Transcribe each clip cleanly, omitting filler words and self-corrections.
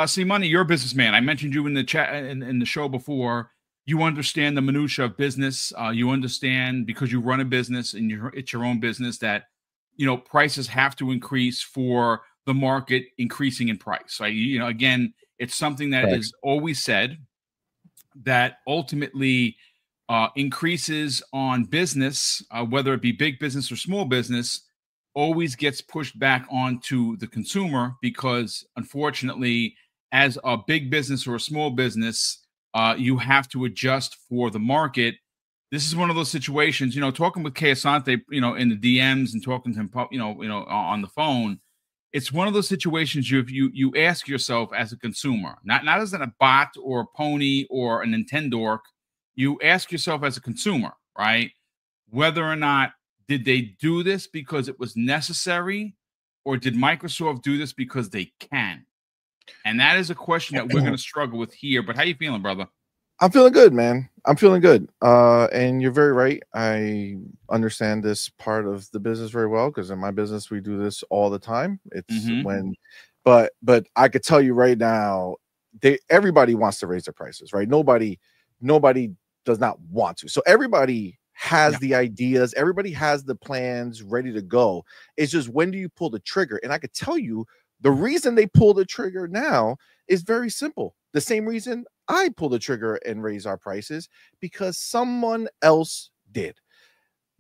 See, Money, you're a businessman. I mentioned you in the chat in the show before. You understand the minutia of business. You understand because you run a business and it's your own business that prices have to increase for the market increasing in price. So again, it's something that is always said that ultimately increases on business, whether it be big business or small business, always gets pushed back onto the consumer because, unfortunately, as a big business or a small business, you have to adjust for the market. This is one of those situations, talking with Kay Asante, in the DMs and talking to him, on the phone. It's one of those situations you ask yourself as a consumer, not as a bot or a pony or a Nintendork. You ask yourself as a consumer, right, whether or not did they do this because it was necessary, or did Microsoft do this because they can? And that is a question that we're going to struggle with here. But how you feeling, brother? I'm feeling good, man. I'm feeling good. And you're very right. I understand this part of the business very well because in my business we do this all the time. It's but I could tell you right now, everybody wants to raise their prices, right? Nobody does not want to. So everybody has the ideas, everybody has the plans ready to go. It's just, when do you pull the trigger? And I could tell you the reason they pull the trigger now is very simple. The same reason I pull the trigger and raise our prices, because someone else did.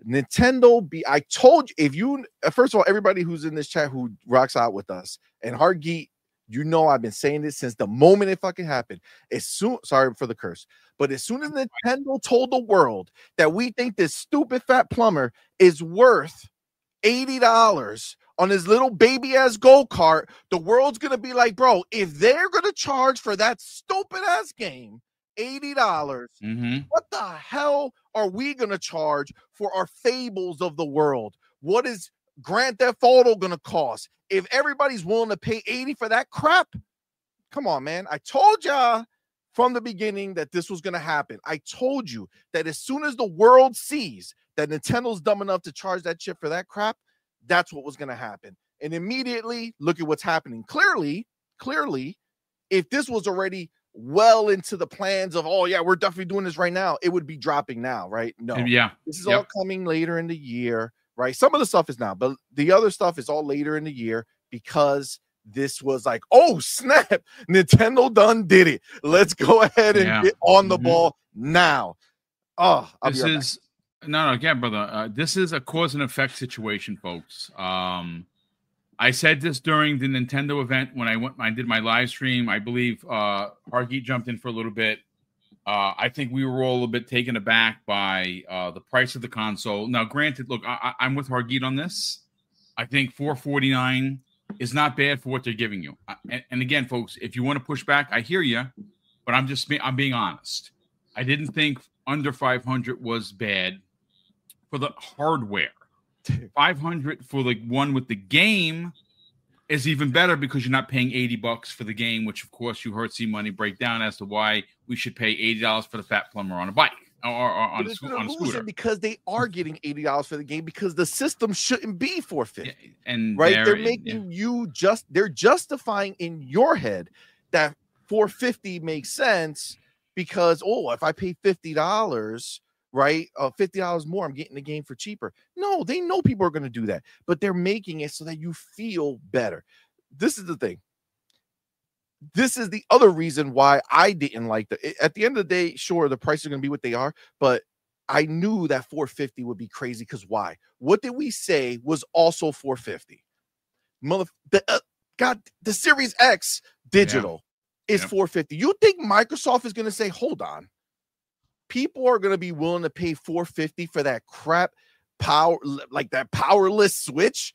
Nintendo I told you, first of all, everybody who's in this chat who rocks out with us, and Hargeet, I've been saying this since the moment it fucking happened. Sorry for the curse, but as soon as Nintendo told the world that we think this stupid fat plumber is worth $80 on his little baby ass go-kart, the world's gonna be like, bro, if they're gonna charge for that stupid ass game $80, what the hell are we gonna charge for our fables of the world? What is Grand Theft Auto gonna cost? If everybody's willing to pay $80 for that crap, come on, man. I told y'all from the beginning that this was gonna happen. I told you that as soon as the world sees that Nintendo's dumb enough to charge that shit for that crap, that's what was gonna happen. And immediately, look at what's happening. Clearly, if this was already well into the plans of, oh yeah, we're definitely doing this right now, it would be dropping now, right? No, this is all coming later in the year, right? Some of the stuff is now, but the other stuff is all later in the year because this was like, oh snap, Nintendo done did it. Let's go ahead and get on the ball now. Oh, this is no, again, brother. This is a cause and effect situation, folks. I said this during the Nintendo event when I did my live stream. I believe Hargeet jumped in for a little bit. I think we were all a little bit taken aback by the price of the console. Now, granted, look, I'm with Hargeet on this. I think $449 is not bad for what they're giving you. And again, folks, if you want to push back, I hear you, but I'm being honest. I didn't think under 500 was bad for the hardware. 500 for the one with the game is even better because you're not paying $80 for the game, which of course you heard C Money break down as to why we should pay $80 for the fat plumber on a bike or on a scooter. Because they are getting $80 for the game because the system shouldn't be $450. Yeah, and right, they're making they're justifying in your head that $450 makes sense because if I pay $50. Right, $50 more, I'm getting the game for cheaper. No, they know people are going to do that, but they're making it so that you feel better. This is the thing. This is the other reason why I didn't like at the end of the day, sure, the prices are going to be what they are, but I knew that $450 would be crazy because why? What did we say was also $450? The Series X digital is $450. You think Microsoft is going to say, hold on, people are going to be willing to pay $450 for that crap like that powerless Switch,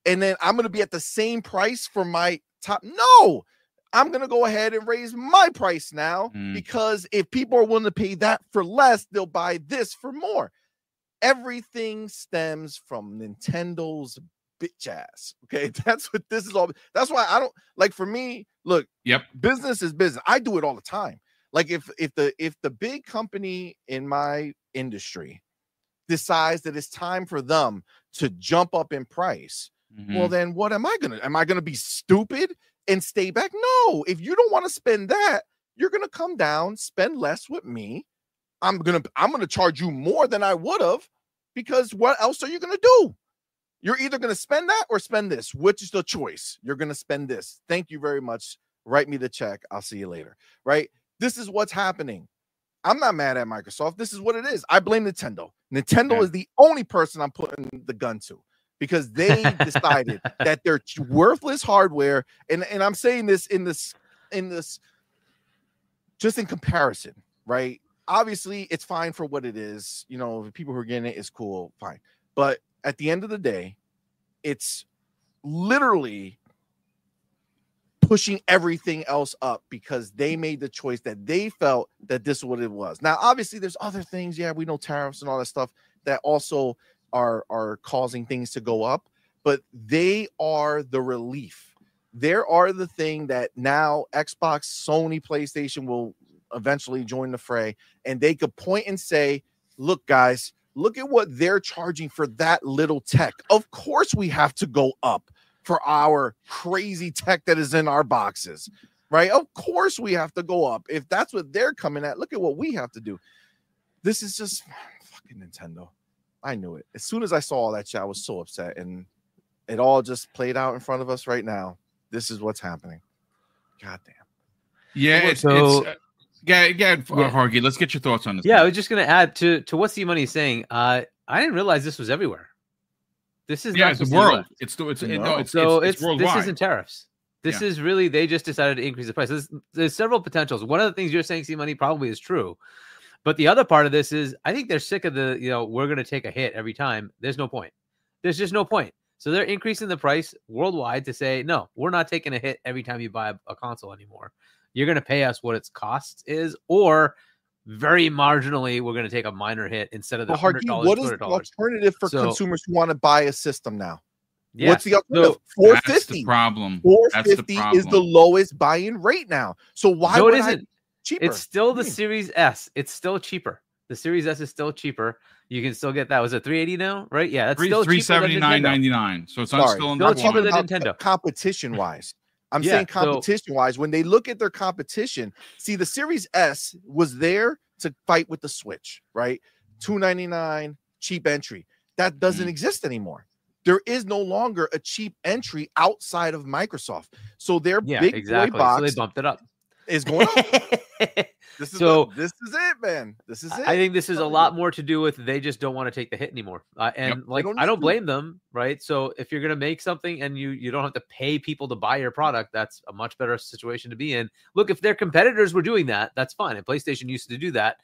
and then I'm going to be at the same price for my top? No, I'm going to go ahead and raise my price now because if people are willing to pay that for less, they'll buy this for more. Everything stems from Nintendo's bitch ass. Okay, that's what this is all. That's why I don't like. For me, look, business is business. I do it all the time. Like if the big company in my industry decides that it's time for them to jump up in price, well, then what am I gonna be stupid and stay back. No, if you don't want to spend that, you're gonna come down, spend less with me. I'm gonna charge you more than I would have, because what else are you gonna do? You're either gonna spend that or spend this. Which is the choice? You're gonna spend this. Thank you very much. Write me the check. I'll see you later. Right? This is what's happening. I'm not mad at Microsoft. This is what it is. I blame Nintendo. Nintendo is the only person I'm putting the gun to, because they decided that they're worthless hardware. And I'm saying this in this just in comparison, right? Obviously, it's fine for what it is. You know, the people who are getting it is cool, fine. But at the end of the day, it's literally pushing everything else up because they made the choice that they felt that this is what it was. Now, obviously, there's other things. Yeah, we know tariffs and all that stuff that also are causing things to go up, but they are the relief. There are the thing that now Xbox, Sony, PlayStation will eventually join the fray, and they could point and say, look, guys, look at what they're charging for that little tech. Of course we have to go up for our crazy tech that is in our boxes, right? Of course we have to go up. If that's what they're coming at, look at what we have to do. This is just fucking Nintendo. I knew it. As soon as I saw all that shit, I was so upset, and it all just played out in front of us right now. This is what's happening. God damn. Yeah, Hargy, let's get your thoughts on this. Yeah, I was just going to add to what Steve Money is saying. I didn't realize this was everywhere. This is not the world. It's worldwide. This isn't tariffs. This is really, they just decided to increase the price. There's several potentials. One of the things you're saying, Steve Money, probably is true. But the other part of this is, I think they're sick of the, we're going to take a hit every time. There's no point. There's just no point. So they're increasing the price worldwide to say, no, we're not taking a hit every time you buy a console anymore. You're going to pay us what its cost is, or very marginally, we're going to take a minor hit instead of the $100. What is the alternative for consumers who want to buy a system now? Yeah. What's the alternative? $450. That's the problem. $450 is the lowest buy-in rate now. So why would it isn't? Cheaper. It's still the Series S. It's still cheaper. The Series S is still cheaper. You can still get that. Was it $380 now? Right? Yeah, that's still $379.99. So it's still cheaper than Nintendo. Competition-wise. I'm saying competition-wise, when they look at their competition, see, the Series S was there to fight with the Switch, right? $299, cheap entry. That doesn't exist anymore. There is no longer a cheap entry outside of Microsoft. So their big boy box, so they bumped it up. Is going up. This is it, man. This is it. I think this is a lot more to do with they just don't want to take the hit anymore. I don't blame them, right? So if you're going to make something and you don't have to pay people to buy your product, that's a much better situation to be in. Look, if their competitors were doing that, that's fine. And PlayStation used to do that.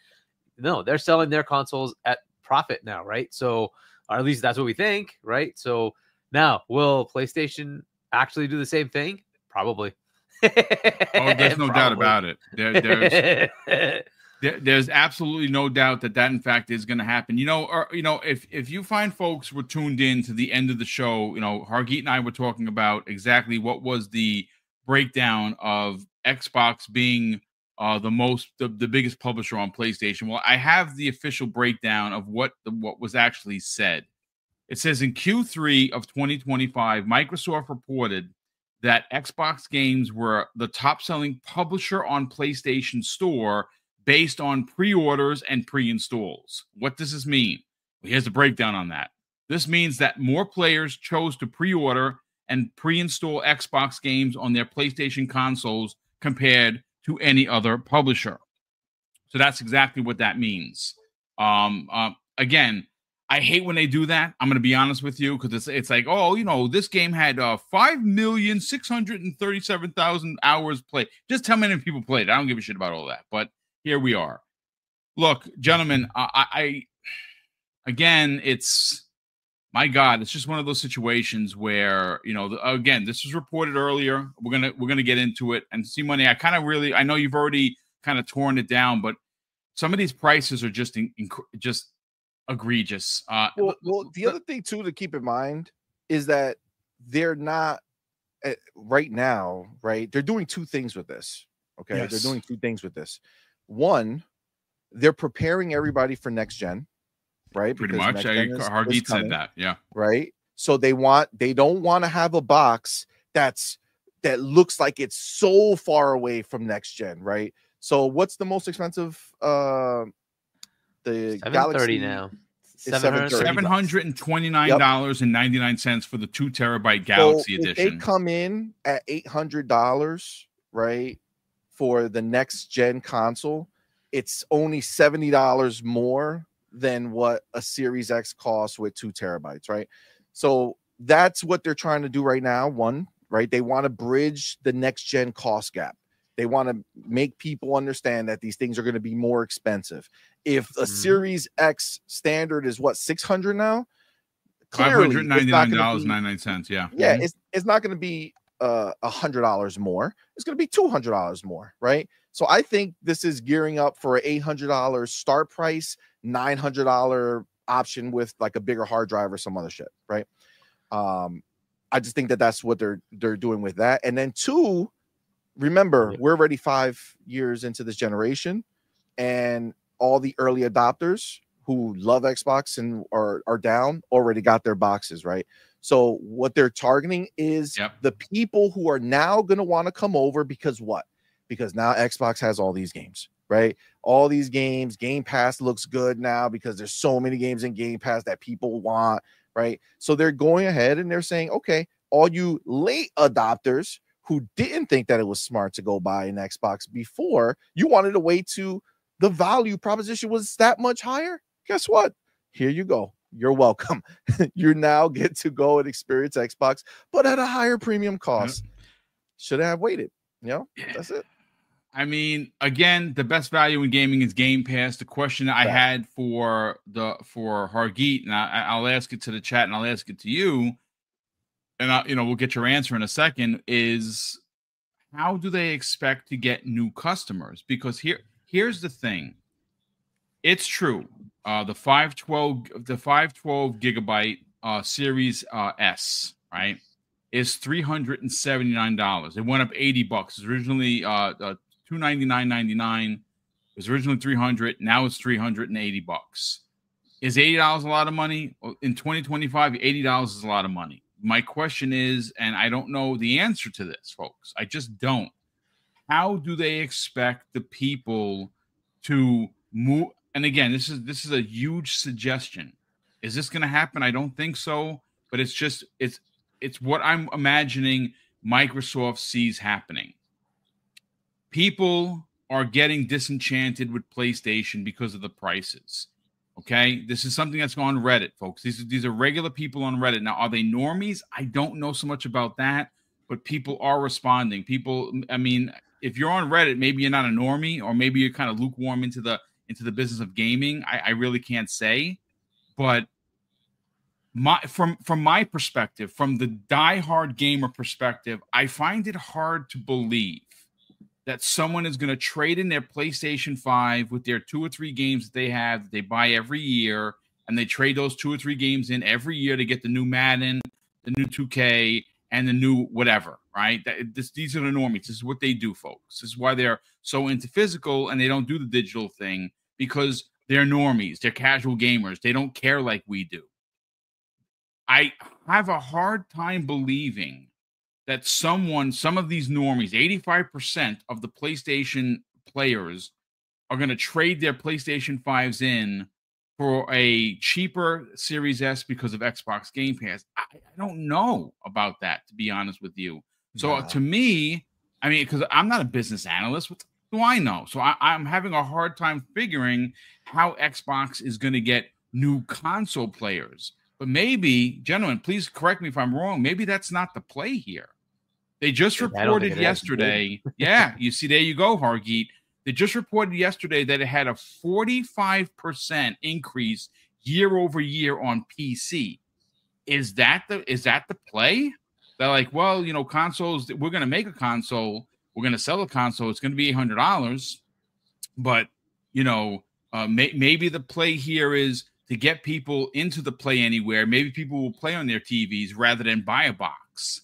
No, they're selling their consoles at profit now, right? So, or at least that's what we think, right? So now, will PlayStation actually do the same thing? Probably. There's no doubt about it. There's absolutely no doubt that in fact is going to happen. If you find folks were tuned in to the end of the show, Hargeet and I were talking about exactly what was the breakdown of Xbox being the biggest publisher on PlayStation. Well, I have the official breakdown of what was actually said. It says in Q3 of 2025, Microsoft reported that Xbox games were the top-selling publisher on PlayStation Store based on pre-orders and pre-installs. What does this mean? Well, here's the breakdown on that. This means that more players chose to pre-order and pre-install Xbox games on their PlayStation consoles compared to any other publisher. So that's exactly what that means. Again, I hate when they do that. I'm going to be honest with you, because it's like, this game had 5,637,000 hours played. Just tell me how many people played. I don't give a shit about all that. But here we are. Look, gentlemen, again, it's, my God, it's just one of those situations where, again, this was reported earlier. We're gonna get into it. And see, Money, I know you've already kind of torn it down, but some of these prices are just egregious. Well, the other thing too to keep in mind is that they're not right now, right? They're doing two things with this. Okay, yes. They're doing two things with this. One, they're preparing everybody for next gen, right? Pretty much. Hargeet said that, yeah. Right. So they don't want to have a box that's that looks like it's so far away from next gen, right? So what's the most expensive? The 730 Galaxy now. $729.99 for the 2 terabyte Galaxy so edition. If they come in at $800, right, for the next gen console, it's only $70 more than what a Series X costs with 2 terabytes, right? So that's what they're trying to do right now. One, right? They want to bridge the next gen cost gap. They want to make people understand that these things are going to be more expensive. If a Series X standard is what, 600 now, clearly $599.99. Yeah. Yeah, it's not going to be $100 more. It's going to be $200 more, right? So I think this is gearing up for an $800 start price, $900 option with like a bigger hard drive or some other shit, right? I just think that that's what they're doing with that. And then two, remember, we're already 5 years into this generation, and all the early adopters who love Xbox and are down already got their boxes, right? So what they're targeting is the people who are now going to want to come over because what? Because now Xbox has all these games, right? All these games, Game Pass looks good now because there's so many games in Game Pass that people want, right? So they're going ahead and they're saying, okay, all you late adopters who didn't think that it was smart to go buy an Xbox before, you wanted to wait to the value proposition was that much higher. Guess what? Here you go. You're welcome. You now get to go and experience Xbox, but at a higher premium cost. Should have waited. You know, that's it. I mean, again, the best value in gaming is Game Pass. The question that I had for Hargeet, and I'll ask it to the chat and I'll ask it to you, and we'll get your answer in a second, is how do they expect to get new customers? Because here's the thing. It's true. The 512 gigabyte Series S, right, is $379. It went up $80. It's originally $299.99. It was originally $300. Now it's $380. Is $80 a lot of money? In 2025, $80 is a lot of money. My question is, and I don't know the answer to this, folks. I just don't. How do they expect the people to move? And again, this is a huge suggestion. Is this going to happen? I don't think so. But it's what I'm imagining Microsoft sees happening. People are getting disenchanted with PlayStation because of the prices. Okay, this is something that's on Reddit, folks. These are regular people on Reddit. Now, are they normies? I don't know so much about that, but people are responding. People, I mean, if you're on Reddit, maybe you're not a normie, or maybe you're kind of lukewarm into the business of gaming. I really can't say, but from my perspective, from the diehard gamer perspective, I find it hard to believe that someone is going to trade in their PlayStation 5 with their 2 or 3 games that they have that they buy every year, and they trade those 2 or 3 games in every year to get the new Madden, the new 2K, and the new whatever, right? These are the normies. This is what they do, folks. This is why they're so into physical and they don't do the digital thing, because they're normies. They're casual gamers. They don't care like we do. I have a hard time believing that some of these normies, 85% of the PlayStation players, are going to trade their PlayStation 5s in for a cheaper Series S because of Xbox Game Pass. I don't know about that, to be honest with you. So to me, I mean, because I'm not a business analyst, what do I know? So I'm having a hard time figuring how Xbox is going to get new console players. But maybe, gentlemen, please correct me if I'm wrong. Maybe that's not the play here. They just reported yesterday. Yeah, you see, there you go, Hargeet. They just reported yesterday that it had a 45% increase year over year on PC. Is that the play? They're like, well, consoles. We're going to make a console. We're going to sell a console. It's going to be $800. But maybe the play here is to get people into the Play Anywhere. Maybe people will play on their TVs rather than buy a box.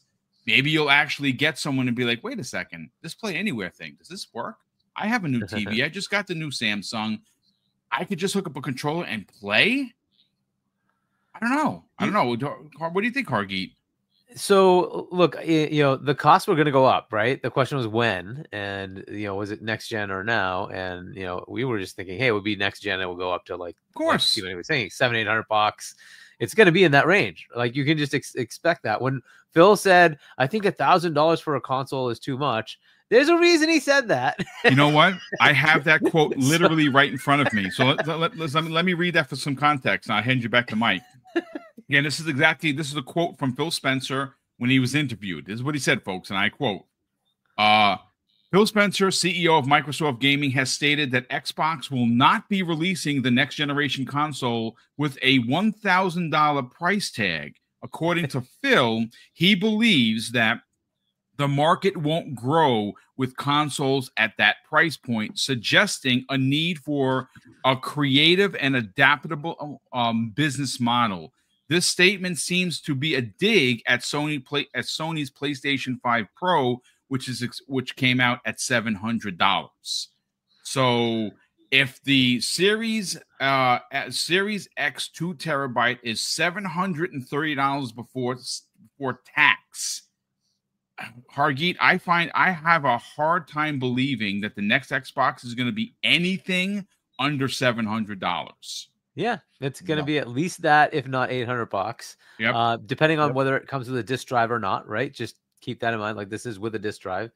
Maybe you'll actually get someone and be like, wait a second, this Play Anywhere thing, does this work? I have a new TV. I just got the new Samsung. I could just hook up a controller and play? I don't know. What do you think, Hargeet? So look, the costs were going to go up, right? The question was when, and was it next gen or now? And we were just thinking, hey, it would be next gen. It will go up to like Stephen was saying, $700-800. It's going to be in that range. Like you can just expect that. When Phil said, I think $1,000 for a console is too much, there's a reason he said that. You know what? I have that quote literally right in front of me. So let me read that for some context, and I'll hand you back to Mike. Again, this is a quote from Phil Spencer when he was interviewed. This is what he said, folks, and I quote, Phil Spencer, CEO of Microsoft Gaming, has stated that Xbox will not be releasing the next generation console with a $1,000 price tag. According to Phil, he believes that the market won't grow with consoles at that price point, suggesting a need for a creative and adaptable business model. This statement seems to be a dig at Sony's PlayStation 5 Pro, which came out at $700. So if the Series X 2 terabyte is $730 before tax, Hargeet, I have a hard time believing that the next Xbox is going to be anything under $700. Yeah, it's going to be at least that, if not $800. Yep. Depending on whether it comes with a disk drive or not, right? Just keep that in mind. Like this is with a disk drive.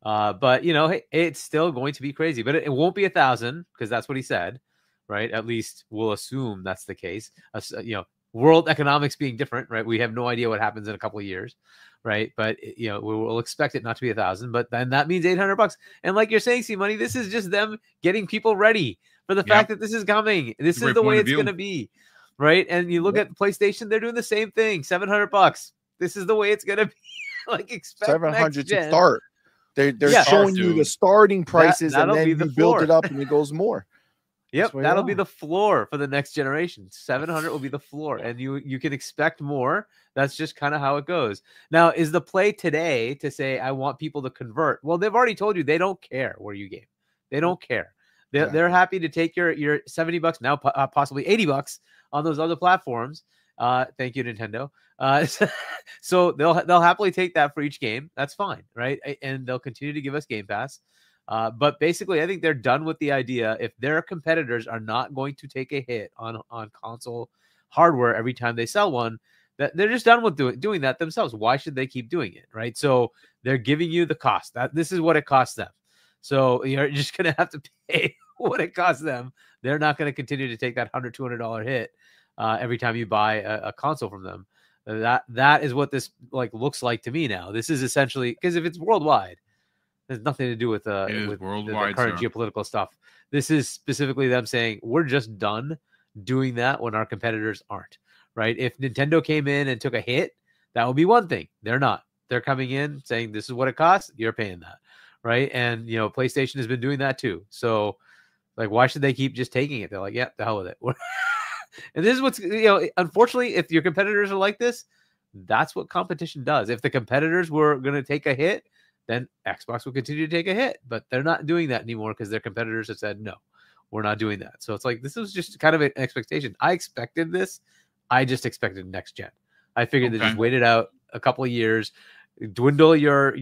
But it's still going to be crazy. But it won't be 1,000 because that's what he said, right? At least we'll assume that's the case. World economics being different, right? We have no idea what happens in a couple of years, right? But we will expect it not to be 1,000. But then that means $800. And like you're saying, C-Money, this is just them getting people ready for the fact that this is coming. This is the way it's going to be, right? And you look at PlayStation, they're doing the same thing. $700. This is the way it's going to be. Like expect 700 to start. They're showing you the starting prices, and then you build it up, and it goes more. Yep, that'll be the floor for the next generation. 700 will be the floor, and you can expect more. That's just kind of how it goes. Now, is the play today to say I want people to convert? Well, they've already told you they don't care where you game. They don't care. They're happy to take your $70 now, possibly $80 on those other platforms. Thank you, Nintendo. So they'll happily take that for each game. That's fine, right? And they'll continue to give us Game Pass. But basically, I think they're done with the idea. If their competitors are not going to take a hit on console hardware every time they sell one, that they're just done with doing that themselves. Why should they keep doing it, right? So they're giving you the cost. This is what it costs them. So you're just going to have to pay what it costs them. They're not going to continue to take that $100, $200 hit every time you buy a console from them. That is what this looks like to me now. This is essentially, because if it's worldwide, there's nothing to do with the current geopolitical stuff. This is specifically them saying we're just done doing that when our competitors aren't, right? If Nintendo came in and took a hit, that would be one thing. They're not. They're coming in saying this is what it costs. You're paying that, right? And PlayStation has been doing that too. So why should they keep just taking it? They're like, yeah, the hell with it. And this is what's, unfortunately, if your competitors are like this, that's what competition does. If the competitors were going to take a hit, then Xbox will continue to take a hit, but they're not doing that anymore because their competitors have said, no, we're not doing that. So it's like, this was just kind of an expectation. I expected this. I just expected next gen. I figured they just wait it out a couple of years, dwindle your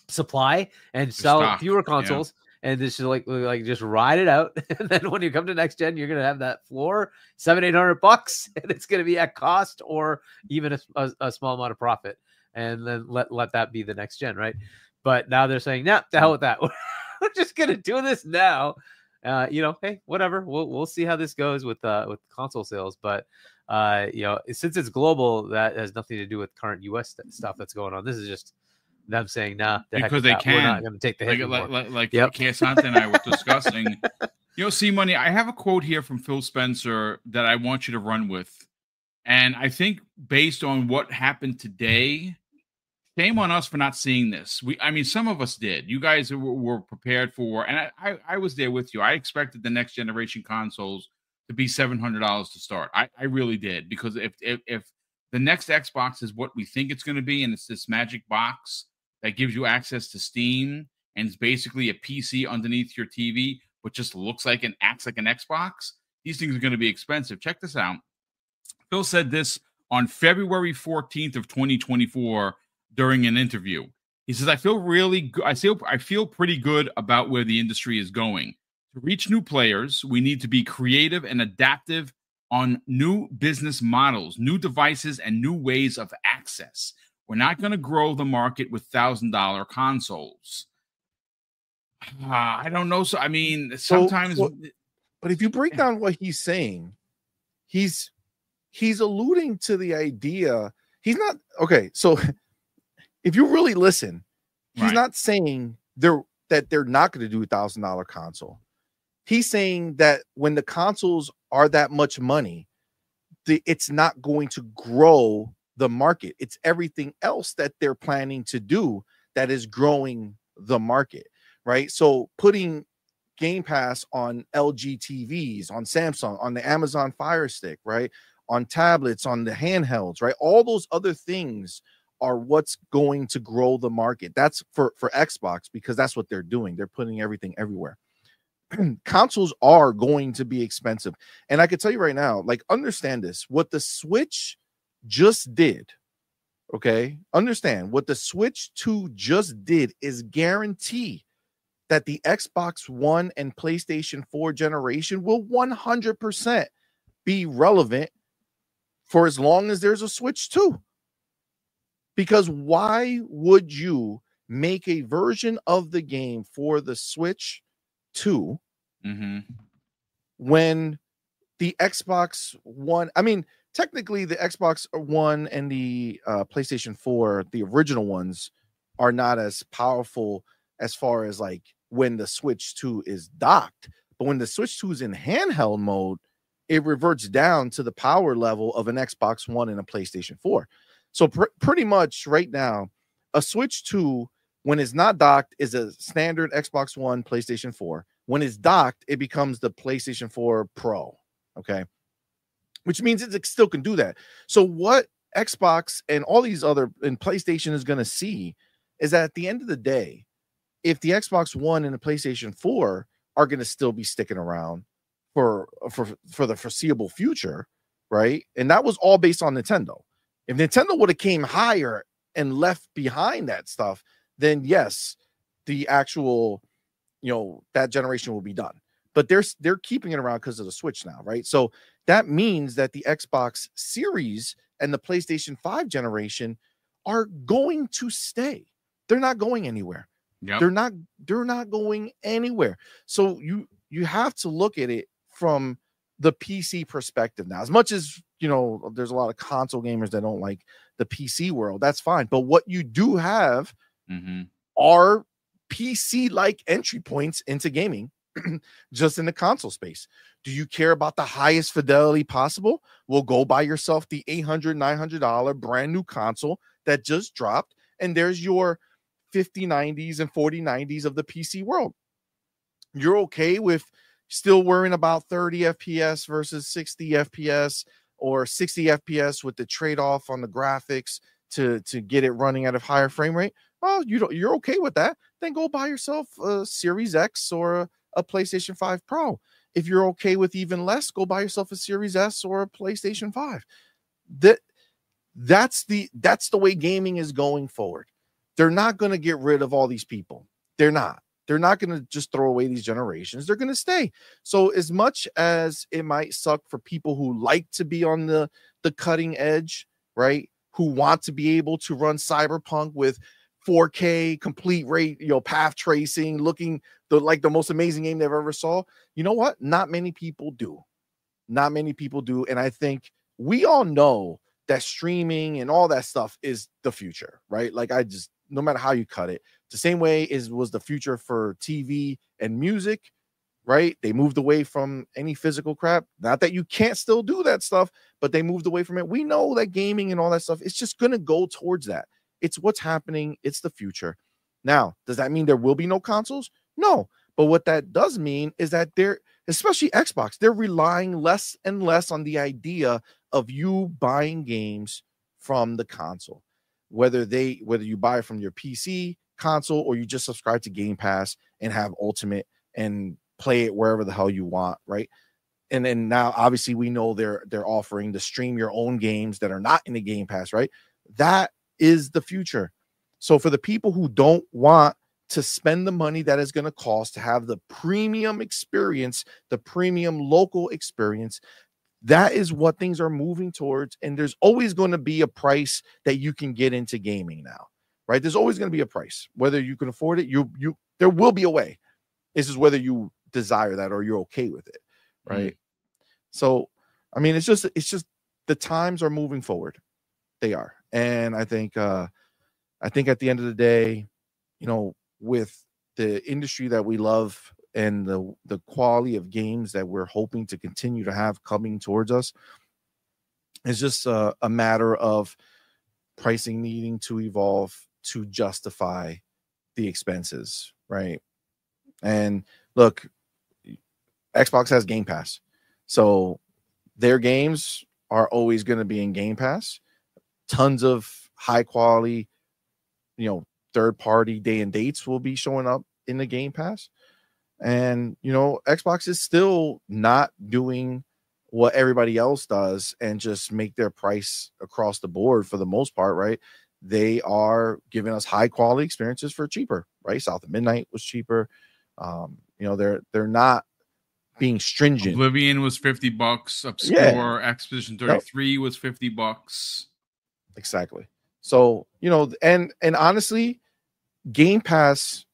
supply and sell fewer consoles. Yeah. And this is like just ride it out. And then when you come to next gen, you're going to have that floor $700-800 and it's going to be at cost or even a small amount of profit. And then let that be the next gen, right? But now they're saying, nah, the hell with that. We're just gonna do this now. Hey, whatever. We'll see how this goes with console sales. But since it's global, that has nothing to do with current US stuff that's going on. This is just them saying, nah, because they can. We're not going to take the hit. Like Santa and I were discussing. C-Money, I have a quote here from Phil Spencer that I want you to run with. And I think based on what happened today, shame on us for not seeing this. Some of us did. You guys were prepared for, and I was there with you. I expected the next generation consoles to be $700 to start. I really did, because if the next Xbox is what we think it's going to be, and it's this magic box that gives you access to Steam, and it's basically a PC underneath your TV, but just looks like and acts like an Xbox, these things are going to be expensive. Check this out. Phil said this on February 14th of 2024 during an interview. He says, I feel pretty good about where the industry is going. To reach new players, we need to be creative and adaptive on new business models, new devices, and new ways of access. We're not going to grow the market with $1,000 consoles. I don't know. So, I mean, sometimes... but if you break down what he's saying, he's alluding to the idea. He's not... Okay, so if you really listen, he's not saying that they're not going to do $1,000 console. He's saying that when the consoles are that much money, it's not going to grow the market. It's everything else that they're planning to do that is growing the market, right? So putting Game Pass on LG TVs, on Samsung, on the Amazon Fire Stick, right? On tablets, on the handhelds, right? All those other things are what's going to grow the market. That's for Xbox, because that's what they're doing. They're putting everything everywhere. Consoles are going to be expensive. And I can tell you right now, like, understand this, what the Switch just did, okay? Understand what the Switch 2 just did is guarantee that the Xbox One and PlayStation 4 generation will 100% be relevant for as long as there's a Switch 2. Because why would you make a version of the game for the Switch 2 when the Xbox One, I mean, technically the Xbox One and the PlayStation 4, the original ones, are not as powerful as far as like when the Switch 2 is docked. But when the Switch 2 is in handheld mode, it reverts down to the power level of an Xbox One and a PlayStation 4. So pretty much right now, a Switch 2, when it's not docked, is a standard Xbox One, PlayStation 4. When it's docked, it becomes the PlayStation 4 Pro, okay? Which means it still can do that. So what Xbox and all these other, and PlayStation is going to see is that at the end of the day, if the Xbox One and the PlayStation 4 are going to still be sticking around for the foreseeable future, right? And that was all based on Nintendo. If Nintendo would have came higher and left behind that stuff, then yes, the actual, that generation will be done. But they're keeping it around because of the Switch now, right? So that means that the Xbox Series and the PlayStation 5 generation are going to stay. They're not going anywhere. Yep. They're not going anywhere. So you have to look at it from the PC perspective now. As much as, there's a lot of console gamers that don't like the PC world, that's fine. But what you do have are PC-like entry points into gaming just in the console space. Do you care about the highest fidelity possible? Well, go buy yourself the $800, $900 brand new console that just dropped, and there's your 5090s and 4090s of the PC world. You're okay with still worrying about 30 FPS versus 60 FPS or 60 FPS with the trade-off on the graphics to get it running at a higher frame rate? Oh, you're okay with that? Then go buy yourself a Series X or a PlayStation 5 Pro. If you're okay with even less, go buy yourself a Series S or a PlayStation 5. That's the way gaming is going forward. They're not going to get rid of all these people. They're not going to just throw away these generations. They're going to stay. So as much as it might suck for people who like to be on the cutting edge, right? Who want to be able to run Cyberpunk with 4K complete rate, path tracing, looking like the most amazing game they've ever saw. You know what? Not many people do. Not many people do. And I think we all know that streaming and all that stuff is the future, right? Like, no matter how you cut it, the same way was the future for TV and music, right? They moved away from any physical crap. Not that you can't still do that stuff, but they moved away from it. We know that gaming and all that stuff, it's just going to go towards that. It's what's happening. It's the future. Now, does that mean there will be no consoles? No. But what that does mean is that especially Xbox, they're relying less and less on the idea of you buying games from the console. Whether you buy it from your PC console or you just subscribe to Game Pass and have Ultimate and play it wherever the hell you want, right? And then now obviously we know they're offering to stream your own games that are not in the Game Pass, right? That is the future. So for the people who don't want to spend the money that is going to cost to have the premium experience, the premium local experience, that is what things are moving towards. And there's always going to be a price that you can get into gaming now, right? There's always going to be a price, whether you can afford it. There will be a way. This is whether you desire that or you're okay with it, right? So, I mean, it's just the times are moving forward. They are, and I think at the end of the day, you know, with the industry that we love and the quality of games that we're hoping to continue to have coming towards us, it's just a matter of pricing needing to evolve to justify the expenses, right? And look, Xbox has Game Pass, so their games are always going to be in Game Pass. Tons of high quality, you know, third party day and dates will be showing up in the Game Pass. And, you know, Xbox is still not doing what everybody else does and just make their price across the board for the most part, right? They are giving us high quality experiences for cheaper, right? South of Midnight was cheaper. You know, they're not being stringent. Oblivion was $50. Obscure Expedition 33 was $50. Exactly. So, you know, and honestly, Game Pass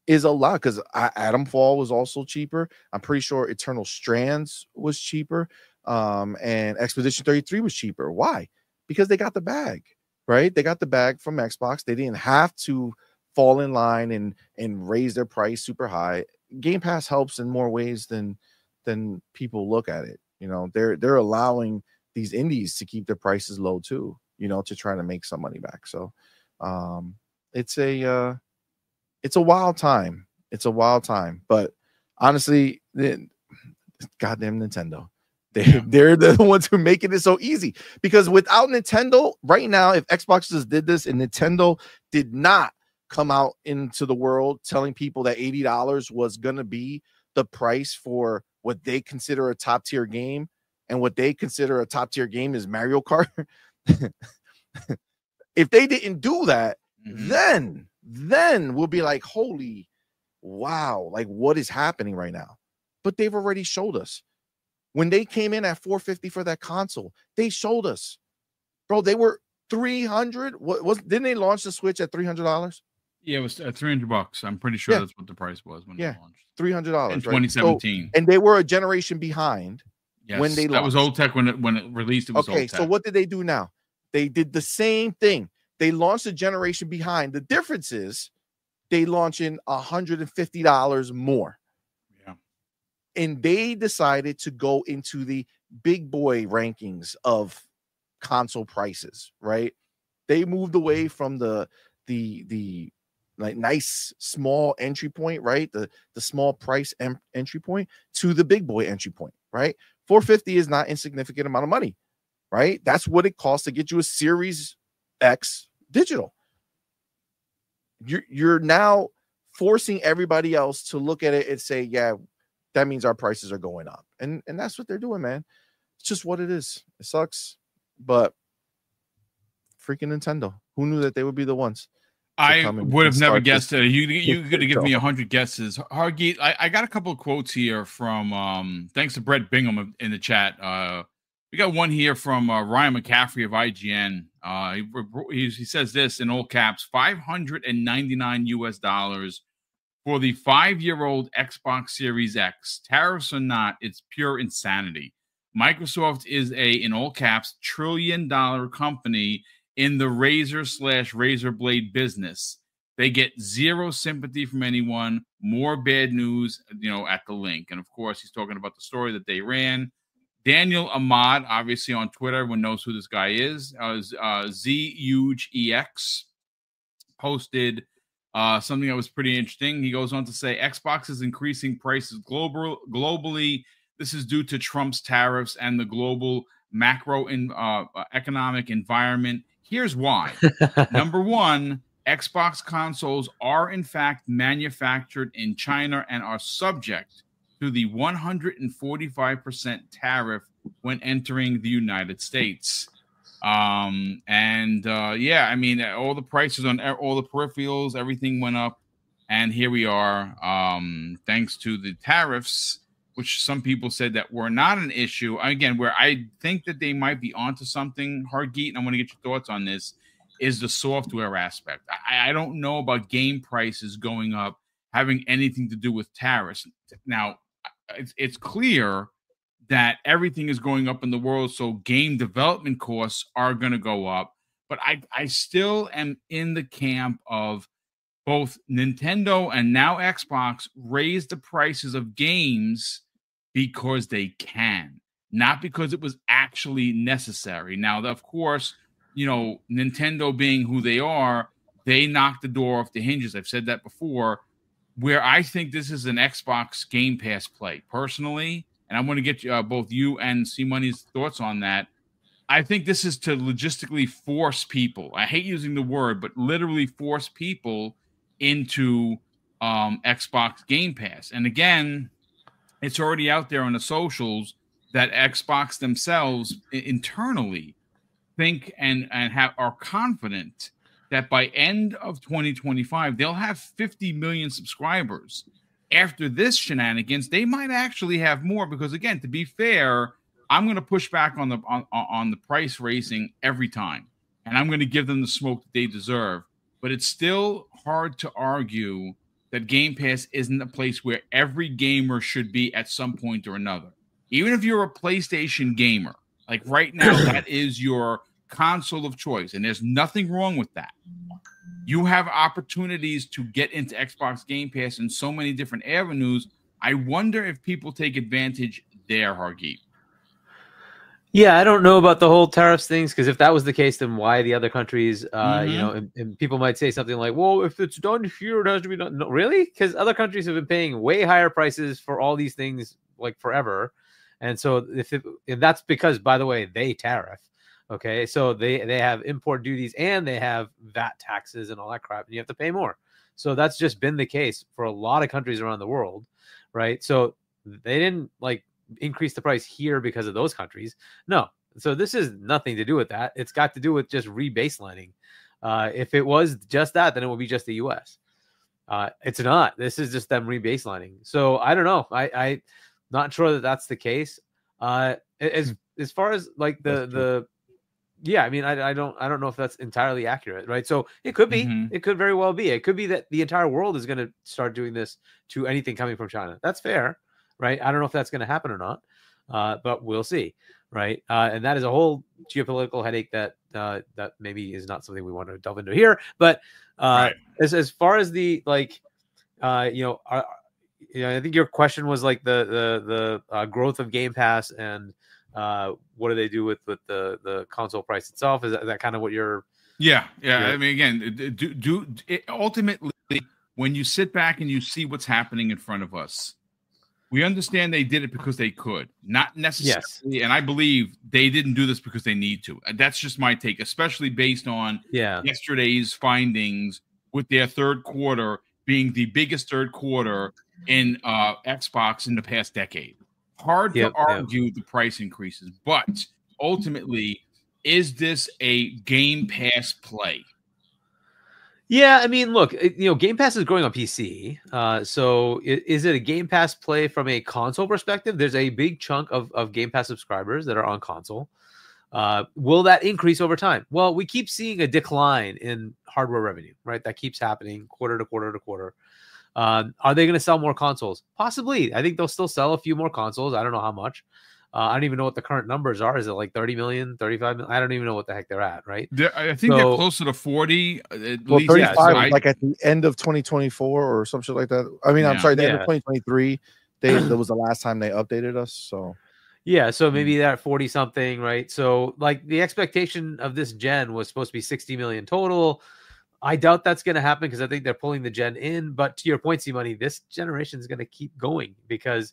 is a lot because Atom Fall was also cheaper. I'm pretty sure Eternal Strands was cheaper. And Expedition 33 was cheaper. Why? Because they got the bag, right? They got the bag from Xbox. They didn't have to fall in line and raise their price super high. Game Pass helps in more ways than people look at it. You know, they're allowing these indies to keep their prices low too, you know, to try to make some money back. So it's a wild time. It's a wild time. But honestly, goddamn Nintendo. They're the ones who are making it so easy. Because without Nintendo, right now, if Xbox just did this and Nintendo did not come out into the world telling people that $80 was gonna be the price for what they consider a top tier game, and what they consider a top tier game is Mario Kart. If they didn't do that, then we'll be like, holy wow, like what is happening right now? But they've already showed us. When they came in at $450 for that console, they showed us, bro. They were $300. Didn't they launch the Switch at $300? Yeah, it was $300. I'm pretty sure that's what the price was when it launched. $300 in 2017. So, and they were a generation behind when they launched. That was old tech when it released. It was old tech. So what did they do now? They did the same thing. They launched a generation behind. The difference is they launch in $150 more. Yeah. And they decided to go into the big boy rankings of console prices, right? They moved away from the like nice small entry point, right? The small price entry point to the big boy entry point, right? $450 is not insignificant amount of money, right? That's what it costs to get you a Series X digital. You're now forcing everybody else to look at it and say, yeah, that means our prices are going up. And that's what they're doing, man. It's just what it is. It sucks, but freaking Nintendo. Who knew that they would be the ones? I would have never guessed it. You could have given me 100 guesses. Hargeet, I got a couple of quotes here from thanks to Brett Bingham in the chat. We got one here from Ryan McCaffrey of IGN. He says this in all caps: $599 for the 5-year-old Xbox Series X. Tariffs or not, it's pure insanity. Microsoft is in all caps, $1 trillion company in the razor/razor blade business. They get zero sympathy from anyone. More bad news, at the link. And of course, he's talking about the story that they ran. Daniel Ahmad, obviously on Twitter, everyone knows who this guy is. ZHugeEX posted something that was pretty interesting. He goes on to say, Xbox is increasing prices globally. This is due to Trump's tariffs and the global macro economic environment. Here's why. Number one, Xbox consoles are in fact manufactured in China and are subject to the 145% tariff when entering the United States. Yeah, I mean, all the prices on all the peripherals, everything went up, and here we are, thanks to the tariffs, which some people said that were not an issue. Again, where I think that they might be onto something, Hargeet, and I want to get your thoughts on this, is the software aspect. I don't know about game prices going up having anything to do with tariffs. Now, it's clear that everything is going up in the world, so game development costs are going to go up. But I still am in the camp of both Nintendo and now Xbox raise the prices of games because they can, not because it was actually necessary. Now, of course, you know, Nintendo being who they are, they knocked the door off the hinges. I've said that before, where I think this is an Xbox Game Pass play, personally, and I want to get both you and C-Money's thoughts on that. I think this is to logistically force people. I hate using the word, but literally force people into Xbox Game Pass. And again, it's already out there on the socials that Xbox themselves internally think and are confident that by end of 2025, they'll have 50 million subscribers. After this shenanigans, they might actually have more because, again, to be fair, I'm going to push back on the price raising every time, and I'm going to give them the smoke that they deserve. But it's still hard to argue that Game Pass isn't a place where every gamer should be at some point or another. Even if you're a PlayStation gamer, like right now, that is your console of choice, and there's nothing wrong with that. You have opportunities to get into Xbox Game Pass in so many different avenues. I wonder if people take advantage there, Hargeet. Yeah, I don't know about the whole tariffs things, because if that was the case, then why the other countries, you know, and people might say something like, well, if it's done here, it has to be done. No, really? Because other countries have been paying way higher prices for all these things like forever. And so if that's because, by the way, they tariff. Okay, so they have import duties and they have VAT taxes and all that crap, and you have to pay more. So that's just been the case for a lot of countries around the world, right? So they didn't like increase the price here because of those countries. No. So this is nothing to do with that. It's got to do with just rebaselining. If it was just that, then it would be just the US. It's not. This is just them rebaselining. So I don't know. I'm not sure that that's the case. As far as like yeah, I mean, I don't know if that's entirely accurate, right? So it could be, it could very well be. It could be that the entire world is going to start doing this to anything coming from China. That's fair, right? I don't know if that's going to happen or not, but we'll see, right? And that is a whole geopolitical headache that maybe is not something we want to delve into here. But as far as the like, you know, I think your question was like the growth of Game Pass and what do they do with the console price itself? Is that kind of what you're? Yeah. I mean, again, ultimately, when you sit back and you see what's happening in front of us, we understand they did it because they could, not necessarily. Yes. And I believe they didn't do this because they need to. That's just my take, especially based on yesterday's findings with their third quarter being the biggest third quarter in Xbox in the past decade. Hard to argue the price increases, but ultimately, is this a Game Pass play? Yeah, I mean, look, Game Pass is growing on PC. So is it a Game Pass play from a console perspective? There's a big chunk of Game Pass subscribers that are on console. Will that increase over time? Well, we keep seeing a decline in hardware revenue, right? That keeps happening quarter to quarter to quarter. Are they going to sell more consoles? Possibly. I think they'll still sell a few more consoles. I don't know how much. I don't even know what the current numbers are. Is it like 30 million, 35 million? I don't even know what the heck they're at, right? I think they're closer to 40. At least 35 like at the end of 2024 or some shit like that. I mean, I'm sorry, the end of 2023. That was the last time they updated us. So so maybe they're at 40 something, right? So like the expectation of this gen was supposed to be 60 million total. I doubt that's going to happen because I think they're pulling the gen in. But to your point, C-Money, this generation is going to keep going because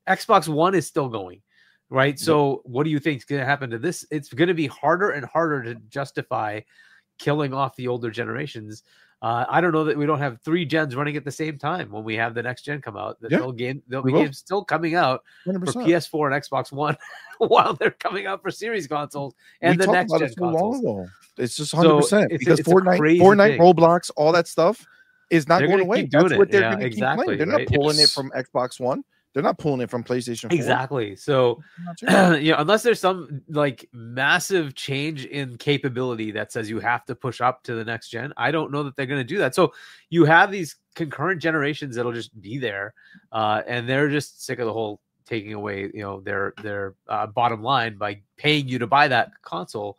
Xbox One is still going, right? So what do you think is going to happen to this? It's going to be harder and harder to justify killing off the older generations I don't know that we don't have 3 gens running at the same time when we have the next gen come out. Yeah, There'll be games still coming out 100%. for PS4 and Xbox One while they're coming out for series consoles and the next gen consoles. Long ago. It's just 100% because it's Fortnite, Roblox, all that stuff is not going away. That's what they're going to keep playing. They're not pulling it from Xbox One. They're not pulling it from PlayStation 4. Exactly. So, unless there's some like massive change in capability that says you have to push up to the next gen, I don't know that they're going to do that. So you have these concurrent generations that'll just be there, and they're just sick of the whole taking away, their bottom line by paying you to buy that console.